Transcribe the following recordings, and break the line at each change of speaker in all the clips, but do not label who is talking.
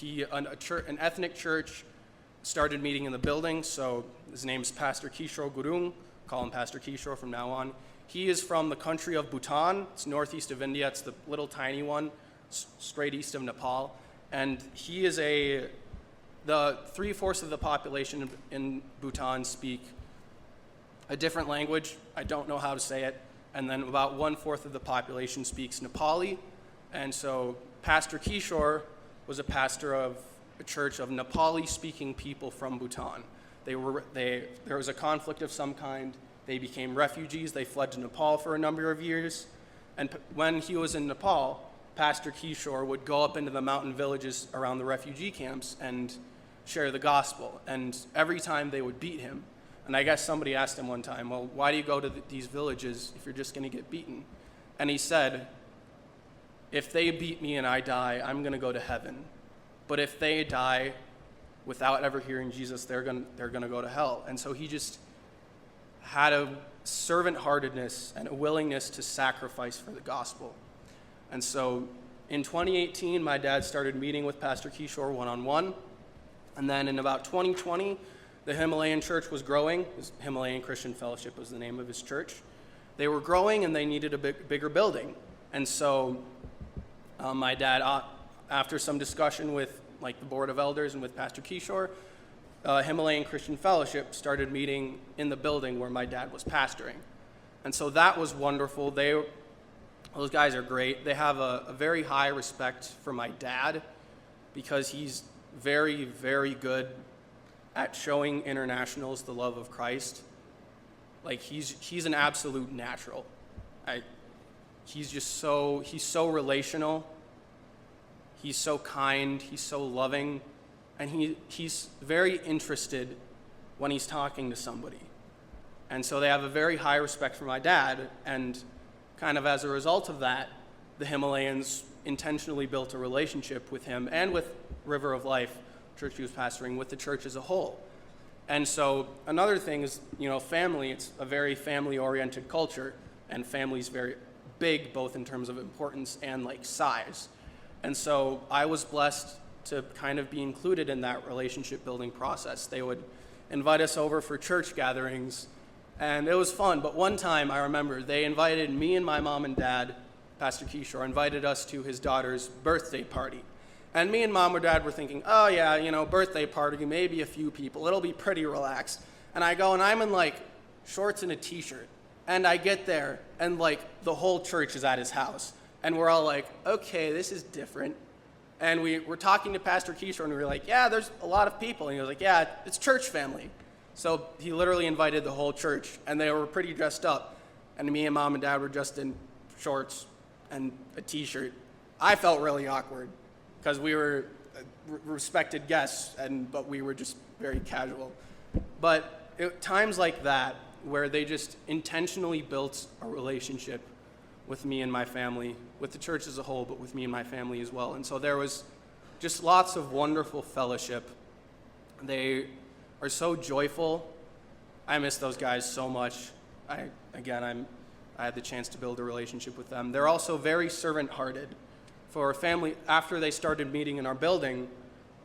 an ethnic church started meeting in the building. So his name's Pastor Kishore Gurung. Call him Pastor Kishore from now on. He is from the country of Bhutan. It's northeast of India. It's the little tiny one, straight east of Nepal. And he is the 3/4 of the population in Bhutan speak a different language. I don't know how to say it. And then about 1/4 of the population speaks Nepali. And so Pastor Kishore was a pastor of a church of Nepali-speaking people from Bhutan. There was a conflict of some kind. They became refugees. They fled to Nepal for a number of years. And when he was in Nepal, Pastor Kishore would go up into the mountain villages around the refugee camps and share the gospel. And every time they would beat him. And I guess somebody asked him one time, well, why do you go to these villages if you're just going to get beaten? And he said, if they beat me and I die, I'm going to go to heaven. But if they die without ever hearing Jesus, they're going to go to hell. And so he just had a servant-heartedness and a willingness to sacrifice for the gospel. And so in 2018, my dad started meeting with Pastor Kishore one-on-one. And then in about 2020, the Himalayan church was growing. Himalayan Christian Fellowship was the name of his church. They were growing and they needed a bigger building. And so my dad, after some discussion with the board of elders and with Pastor Kishore, Himalayan Christian Fellowship started meeting in the building where my dad was pastoring. And so that was wonderful. Those guys are great. They have a very high respect for my dad because he's very, very good at showing internationals the love of Christ. He's an absolute natural. He's so relational. He's so kind. He's so loving. And he's very interested when he's talking to somebody. And so they have a very high respect for my dad. And kind of as a result of that, the Himalayans intentionally built a relationship with him and with River of Life, church he was pastoring, with the church as a whole. And so another thing is, family. It's a very family-oriented culture, and family's very big, both in terms of importance and size. And so I was blessed to kind of be included in that relationship building process. They would invite us over for church gatherings, and it was fun. But one time I remember they invited me and my mom and dad, Pastor Kishore, invited us to his daughter's birthday party. And me and mom or dad were thinking, oh yeah, birthday party, maybe a few people, it'll be pretty relaxed. And I go and I'm in shorts and a t-shirt. And I get there and the whole church is at his house. And we're all okay, this is different. And we're talking to Pastor Kishore and we were yeah, there's a lot of people. And he was yeah, it's church family. So he literally invited the whole church and they were pretty dressed up. And me and mom and dad were just in shorts and a t-shirt. I felt really awkward because we were respected guests, but we were just very casual. But times like that, where they just intentionally built a relationship with me and my family, with the church as a whole, but with me and my family as well. And so there was just lots of wonderful fellowship. They are so joyful. I miss those guys so much. I had the chance to build a relationship with them. They're also very servant-hearted. For a family, after they started meeting in our building,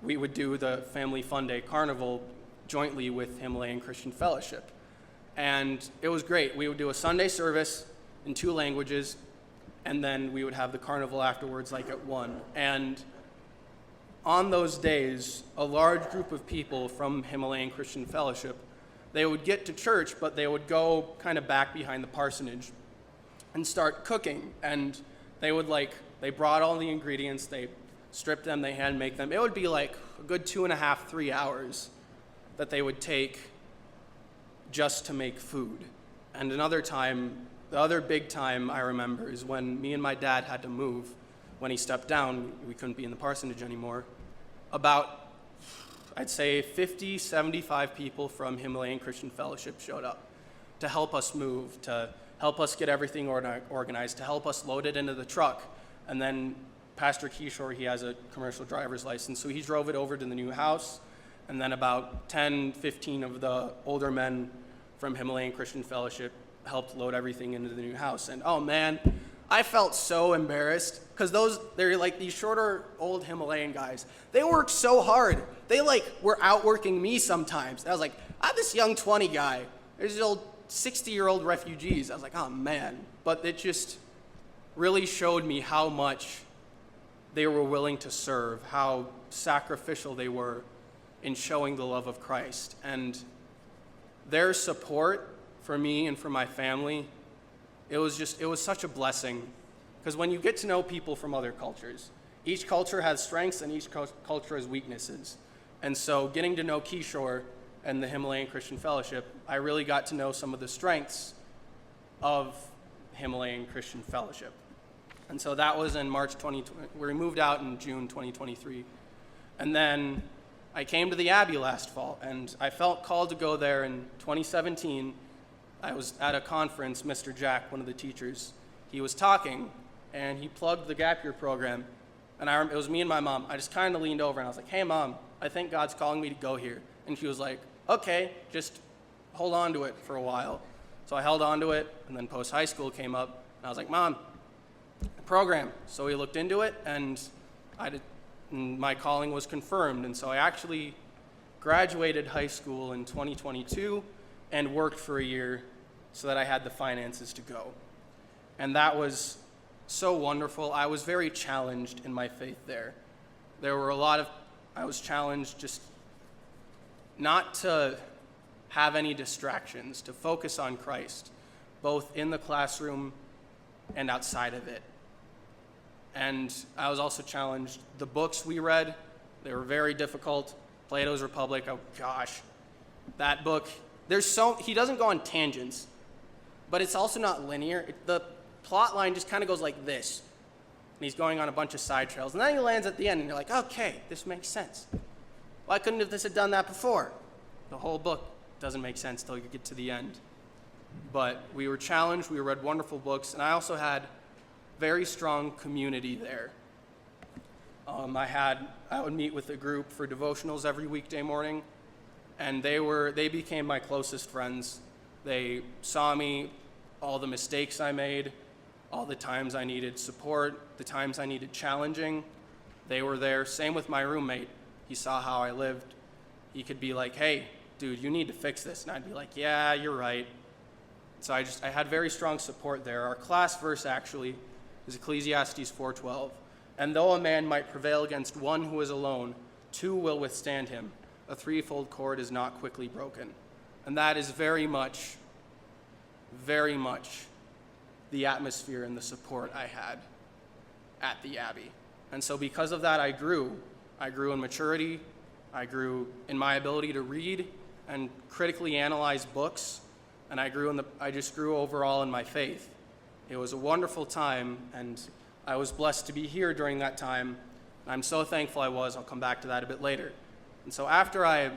we would do the Family Fun Day Carnival jointly with Himalayan Christian Fellowship. And it was great. We would do a Sunday service in 2 languages, and then we would have the carnival afterwards at 1. And on those days, a large group of people from Himalayan Christian Fellowship, they would get to church, but they would go kind of back behind the parsonage and start cooking. And they would they brought all the ingredients, they stripped them, they hand make them. It would be a good 2.5, 3 hours that they would take just to make food. And another time, the other big time I remember is when me and my dad had to move. When he stepped down, we couldn't be in the parsonage anymore. About, I'd say 50, 75 people from Himalayan Christian Fellowship showed up to help us move, to help us get everything organized, to help us load it into the truck. And then Pastor Kishore, he has a commercial driver's license, so he drove it over to the new house. And then about 10, 15 of the older men from Himalayan Christian Fellowship helped load everything into the new house. And oh man, I felt so embarrassed because they're like these shorter old Himalayan guys. They work so hard. They like were outworking me sometimes. I was like, I'm this young 20 guy. There's these old 60-year-old refugees. I was like, oh man. But it just really showed me how much they were willing to serve, how sacrificial they were in showing the love of Christ. And their support for me and for my family, it was such a blessing. Because when you get to know people from other cultures, each culture has strengths and each culture has weaknesses. And so getting to know Kishore and the Himalayan Christian Fellowship, I really got to know some of the strengths of Himalayan Christian Fellowship. And so that was in March 2020. We moved out in June 2023. And then I came to the Abbey last fall, and I felt called to go there in 2017. I was at a conference, Mr. Jack, one of the teachers, he was talking, and he plugged the Gap Year program. And it was me and my mom. I just kind of leaned over, and I was like, hey, Mom, I think God's calling me to go here. And she was like, okay, just hold on to it for a while. So I held on to it, and then post-high school came up, and I was like, Mom, program. So we looked into it, and my calling was confirmed. And so I actually graduated high school in 2022 and worked for a year so that I had the finances to go. And that was so wonderful. I was very challenged in my faith there. I was challenged just not to have any distractions, to focus on Christ, both in the classroom and outside of it. And I was also challenged. The books we read, they were very difficult. Plato's Republic, oh gosh. That book, he doesn't go on tangents, but it's also not linear. The plot line just kind of goes like this. And he's going on a bunch of side trails. And then he lands at the end, and you're like, okay, this makes sense. Why couldn't this have done that before? The whole book doesn't make sense till you get to the end. But we were challenged. We read wonderful books. And I also had very strong community there. I would meet with a group for devotionals every weekday morning, and they became my closest friends. They saw me, all the mistakes I made, all the times I needed support, the times I needed challenging. They were there. Same with my roommate. He saw how I lived. He could be like, hey, dude, you need to fix this. And I'd be like, yeah, you're right. So I had very strong support there. Our class verse actually is Ecclesiastes 4:12. And though a man might prevail against one who is alone, two will withstand him. A threefold cord is not quickly broken. And that is very much the atmosphere and the support I had at the Abbey. And so because of that, I grew. I grew in maturity. I grew in my ability to read and critically analyze books. And I just grew overall in my faith. It was a wonderful time, and I was blessed to be here during that time. And I'm so thankful I was. I'll come back to that a bit later. And so after I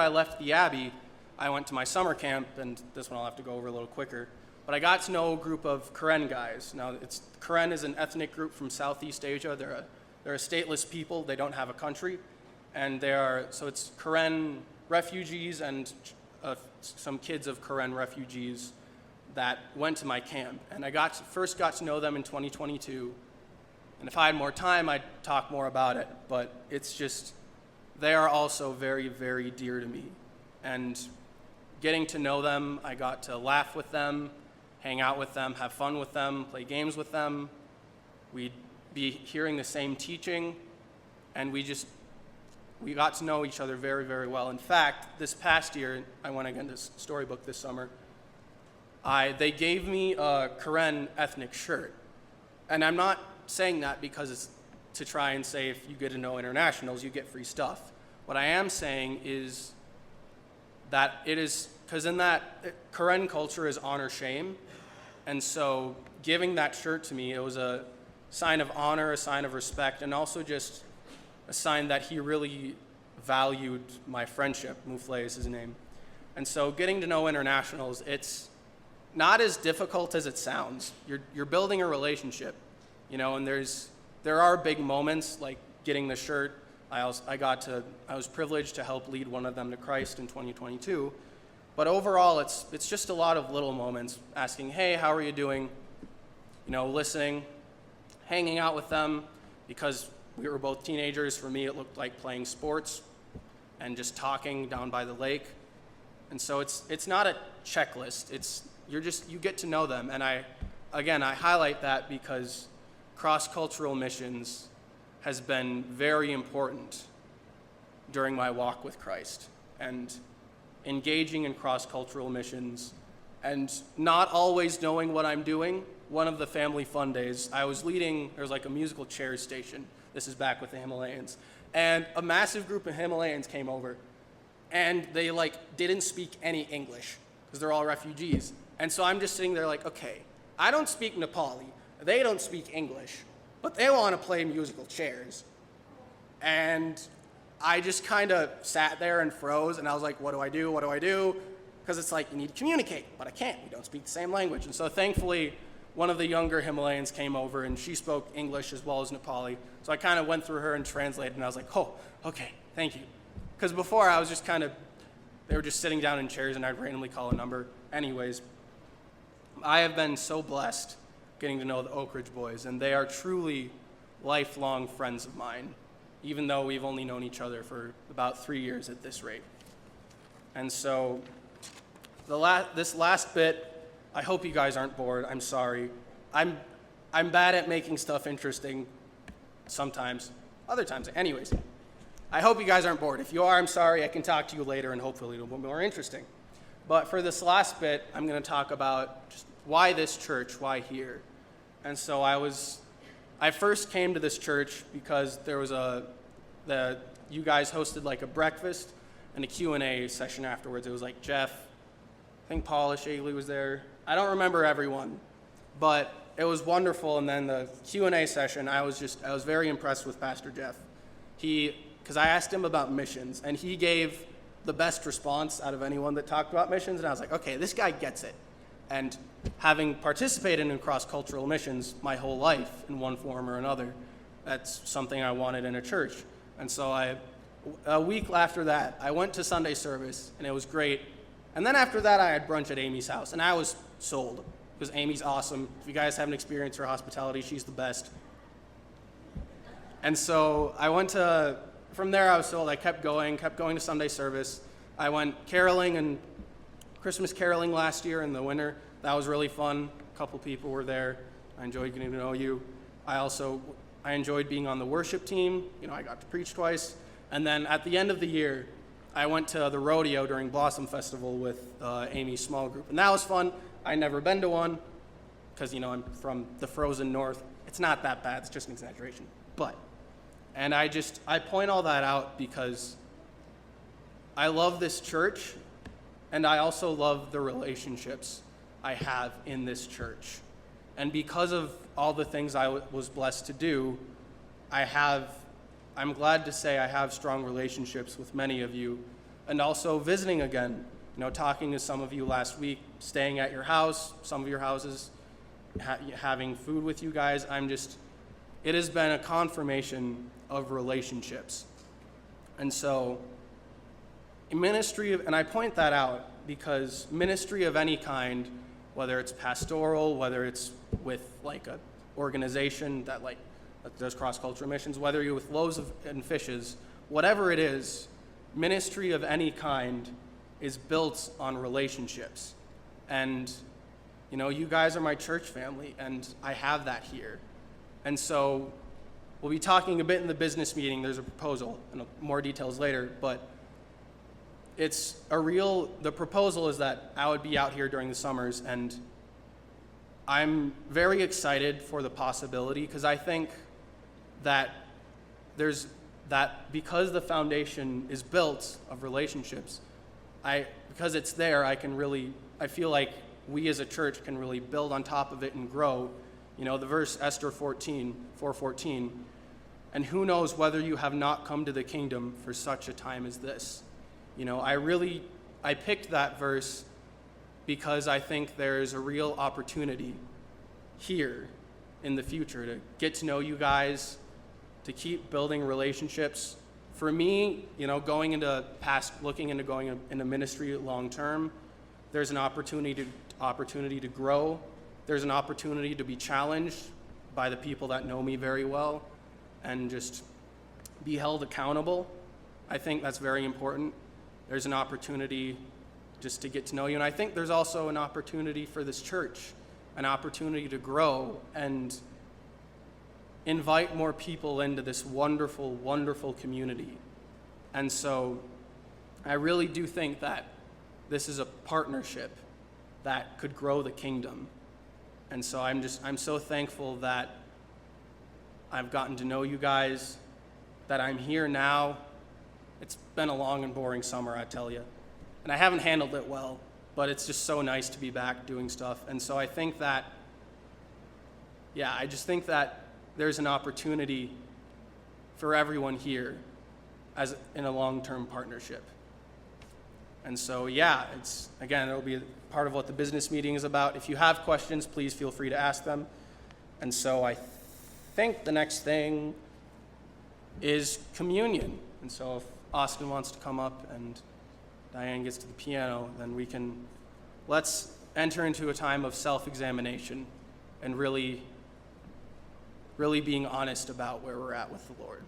left the Abbey, I went to my summer camp, and this one I'll have to go over a little quicker. But I got to know a group of Karen guys. Now, Karen is an ethnic group from Southeast Asia. They're a stateless people. They don't have a country. And so it's Karen refugees and some kids of Karen refugees that went to my camp. And I first got to know them in 2022. And if I had more time, I'd talk more about it. But they are also very, very dear to me. And getting to know them, I got to laugh with them, hang out with them, have fun with them, play games with them. We'd be hearing the same teaching, and we got to know each other very, very well. In fact, this past year, I went again to Storybook this summer, they gave me a Karen ethnic shirt. And I'm not saying that because it's to try and say if you get to know internationals, you get free stuff. What I am saying is that it is, because in that, Karen culture is honor shame. And so giving that shirt to me, it was a sign of honor, a sign of respect, and also just a sign that he really valued my friendship. Mufle is his name. And so getting to know internationals, it's not as difficult as it sounds. You're building a relationship, and there are big moments like getting the shirt. I was privileged to help lead one of them to Christ in 2022, But overall, it's just a lot of little moments, asking, hey, how are you doing? Listening, hanging out with them, because we were both teenagers. For me, it looked like playing sports and just talking down by the lake. And so it's not a checklist. You get to know them. And I highlight that because cross-cultural missions has been very important during my walk with Christ. And engaging in cross-cultural missions and not always knowing what I'm doing. One of the family fun days, I was leading, there was like a musical chairs station. This is back with the Himalayans. And a massive group of Himalayans came over, and they didn't speak any English because they're all refugees. And so I'm just sitting there like, okay, I don't speak Nepali, they don't speak English, but they want to play musical chairs. And I just kind of sat there and froze, and I was like, what do I do? What do I do? Because it's like, you need to communicate, but I can't. We don't speak the same language. And so thankfully, one of the younger Himalayans came over, and she spoke English as well as Nepali. So I kind of went through her and translated, and I was like, oh, okay, thank you. Because before, I was just they were just sitting down in chairs, and I'd randomly call a number. Anyways, I have been so blessed getting to know the Oak Ridge boys, and they are truly lifelong friends of mine, even though we've only known each other for about 3 years at this rate. And so this last bit, I hope you guys aren't bored. I'm sorry. I'm bad at making stuff interesting sometimes, other times. Anyways, I hope you guys aren't bored. If you are, I'm sorry. I can talk to you later, and hopefully it'll be more interesting. But for this last bit, I'm going to talk about just why this church, why here. And so I first came to this church because there was you guys hosted like a breakfast and a Q&A session afterwards. It was like Jeff, I think Paula Shagley was there. I don't remember everyone, but it was wonderful. And then the Q&A session, I was very impressed with Pastor Jeff. Because I asked him about missions, and he gave the best response out of anyone that talked about missions. And I was like, okay, this guy gets it. And having participated in cross-cultural missions my whole life in one form or another, that's something I wanted in a church. And so a week after that, I went to Sunday service, and it was great. And then after that, I had brunch at Amy's house, and I was sold, because Amy's awesome. If you guys haven't experienced her hospitality, she's the best. And so from there I was sold. I kept going to Sunday service. I went caroling and Christmas caroling last year in the winter. That was really fun. A couple people were there. I enjoyed getting to know you. I enjoyed being on the worship team. I got to preach twice. And then at the end of the year, I went to the rodeo during Blossom Festival with Amy's small group. And that was fun. I'd never been to one because, I'm from the frozen north. It's not that bad. It's just an exaggeration. And I point all that out because I love this church, and I also love the relationships I have in this church. And because of all the things I was blessed to do, I'm glad to say I have strong relationships with many of you, and also visiting again, talking to some of you last week, staying at your house, some of your houses, having food with you guys. It has been a confirmation of relationships. And so and I point that out because ministry of any kind, whether it's pastoral, whether it's with like an organization that does cross-cultural missions, whether you're with loaves and fishes, whatever it is, ministry of any kind is built on relationships. And, you guys are my church family, and I have that here. And so we'll be talking a bit in the business meeting. There's a proposal, and more details later, but the proposal is that I would be out here during the summers, and I'm very excited for the possibility because I think that because the foundation is built of relationships, because it's there, I feel like we as a church can really build on top of it and grow. The verse Esther 4:14, and who knows whether you have not come to the kingdom for such a time as this. I picked that verse because I think there's a real opportunity here in the future to get to know you guys, to keep building relationships. For me, looking into going into ministry long term, there's an opportunity to grow. There's an opportunity to be challenged by the people that know me very well and just be held accountable. I think that's very important. There's an opportunity just to get to know you. And I think there's also an opportunity for this church, an opportunity to grow and invite more people into this wonderful, wonderful community. And so I really do think that this is a partnership that could grow the kingdom. And so I'm so thankful that I've gotten to know you guys, that I'm here now. It's been a long and boring summer, I tell you. And I haven't handled it well, but it's just so nice to be back doing stuff. And so I think that, I just think that there's an opportunity for everyone here as in a long-term partnership. And so, it'll be part of what the business meeting is about. If you have questions, please feel free to ask them. And so I think the next thing is communion. And so if Austin wants to come up and Diane gets to the piano, then let's enter into a time of self-examination and really being honest about where we're at with the Lord.